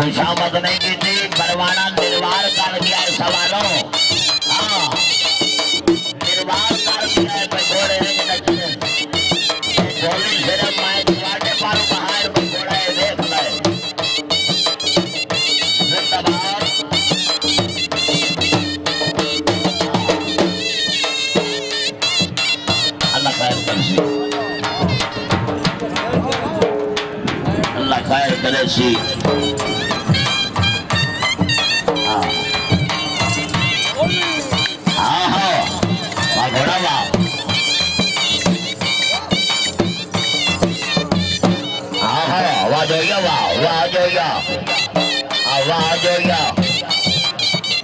खुशामद नहीं की थी। परवाना निर्वार कर दिया सवालों। हाँ निर्वार कर दिया है घोड़े गोली सिर्फ मैं दुआटे पर बाहर घोड़ा है देख ले जिंदाबाद। अल्लाह खैर करे सी। हाँ हाँ वाह घोड़ा वाह। हाँ हाँ आवाज हो गया वाह आवाज हो गया आवाज हो गया।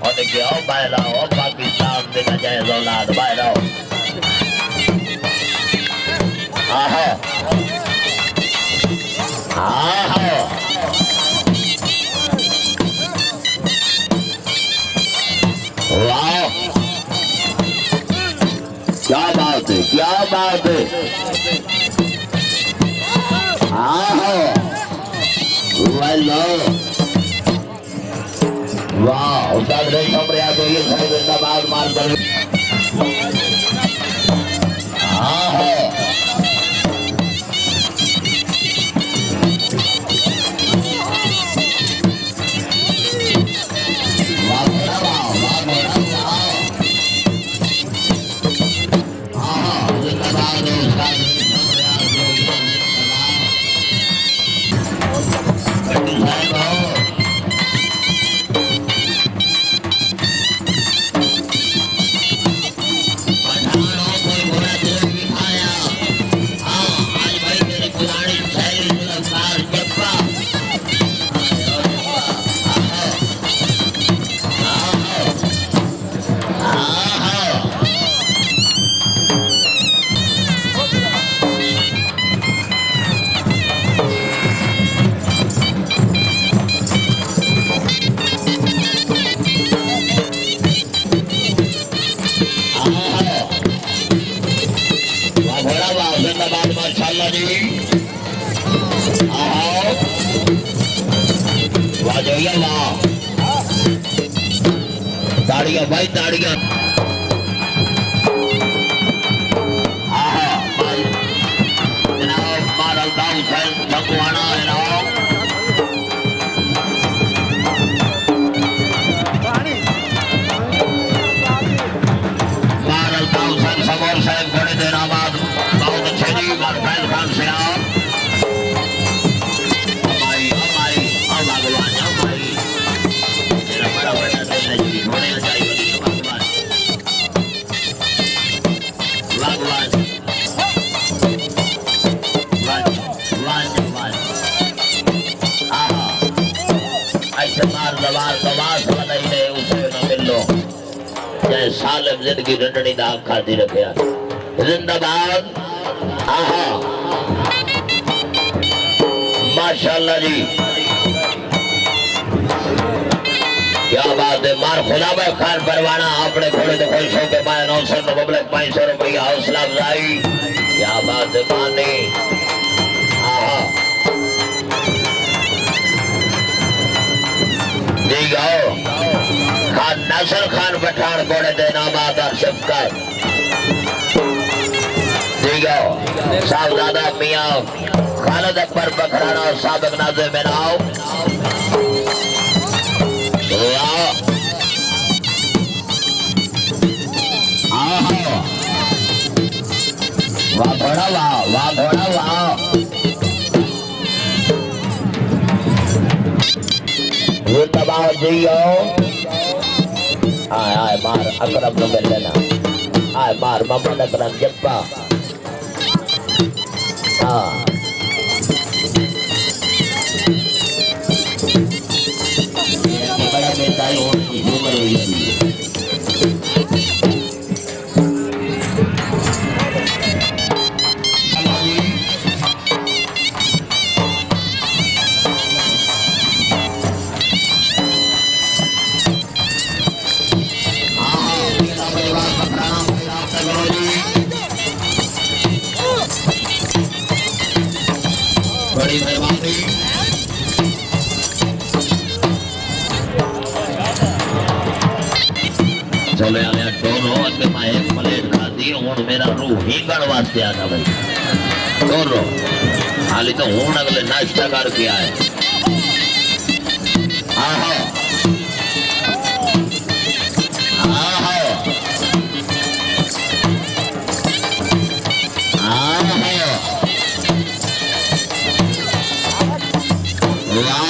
और देखिए ओ बाहर आओ पाकिस्तान देखा जाए औलाद बाहर आओ। हाँ हाँ हाँ हाँ वाह क्या बात है क्या बात है। हाँ हाँ वाह उस्ताद नहीं समझ आ गई है जिंदाबाद मार कर। हाँ हाँ ताड़ियां भाई ताड़ियां। जनाब मारलदा हुसैन भगवाना जनाब मारलदा हुसैन सबोर साहब घोड़े देना बाद बहुत अच्छे जी फैज खान से आओ। सालम जिंदगी रंडनी दाग खाती रखिया जिंदाबाद। आहा माशाअल्लाह जी क्या बात है। मार खुदा भाई खान परवाना अपने घोड़े तो खुश होकर पाए 900 पब्लिक 500 रुपया हौसला अफजाई। क्या बात है मानी। आहा जी गाओ खान नासिर खान पठान घोड़े देना बात और शफकत साहबजादा मियां खालिद अकबर पखराना और साबिक नाज़िर मिनाओ। वाह घोड़ा वाह वाह घोड़ा वाह। ये तबाह जियो आय आय मार अकरम न मिल लेना आय मार मोहम्मद अकरम जब्बा। हाँ बड़ा बेताई हो छोले आने डोरो अगे मैं एक प्लेट खाती हूं मेरा रूह हींगण वास्ते आना भाई डोरो हाली तो हूं अगले नाश्ता करके आए आहो आहो आहो वाह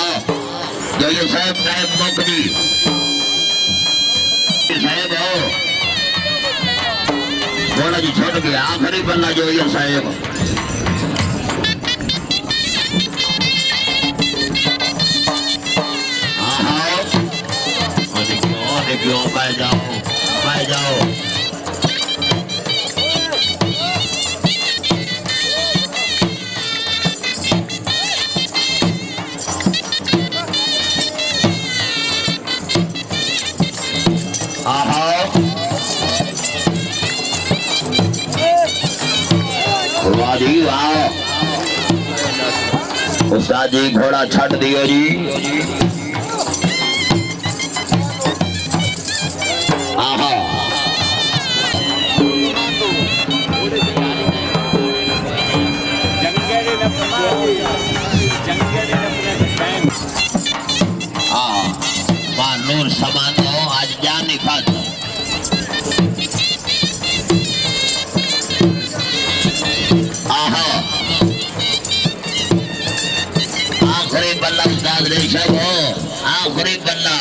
जो ये साहब साहब मोकरी साहब हो बोला जी छोड़ के आखिरी पन्ना जो ये साहब क्यों पाए जाओ उस्ताद जी घोड़ा छट दियो जी आहा नूर समान हो आज जान नहीं खाता आहा आखिरी बल्ला उस्ताद रेशम हो आखिरी बल्ला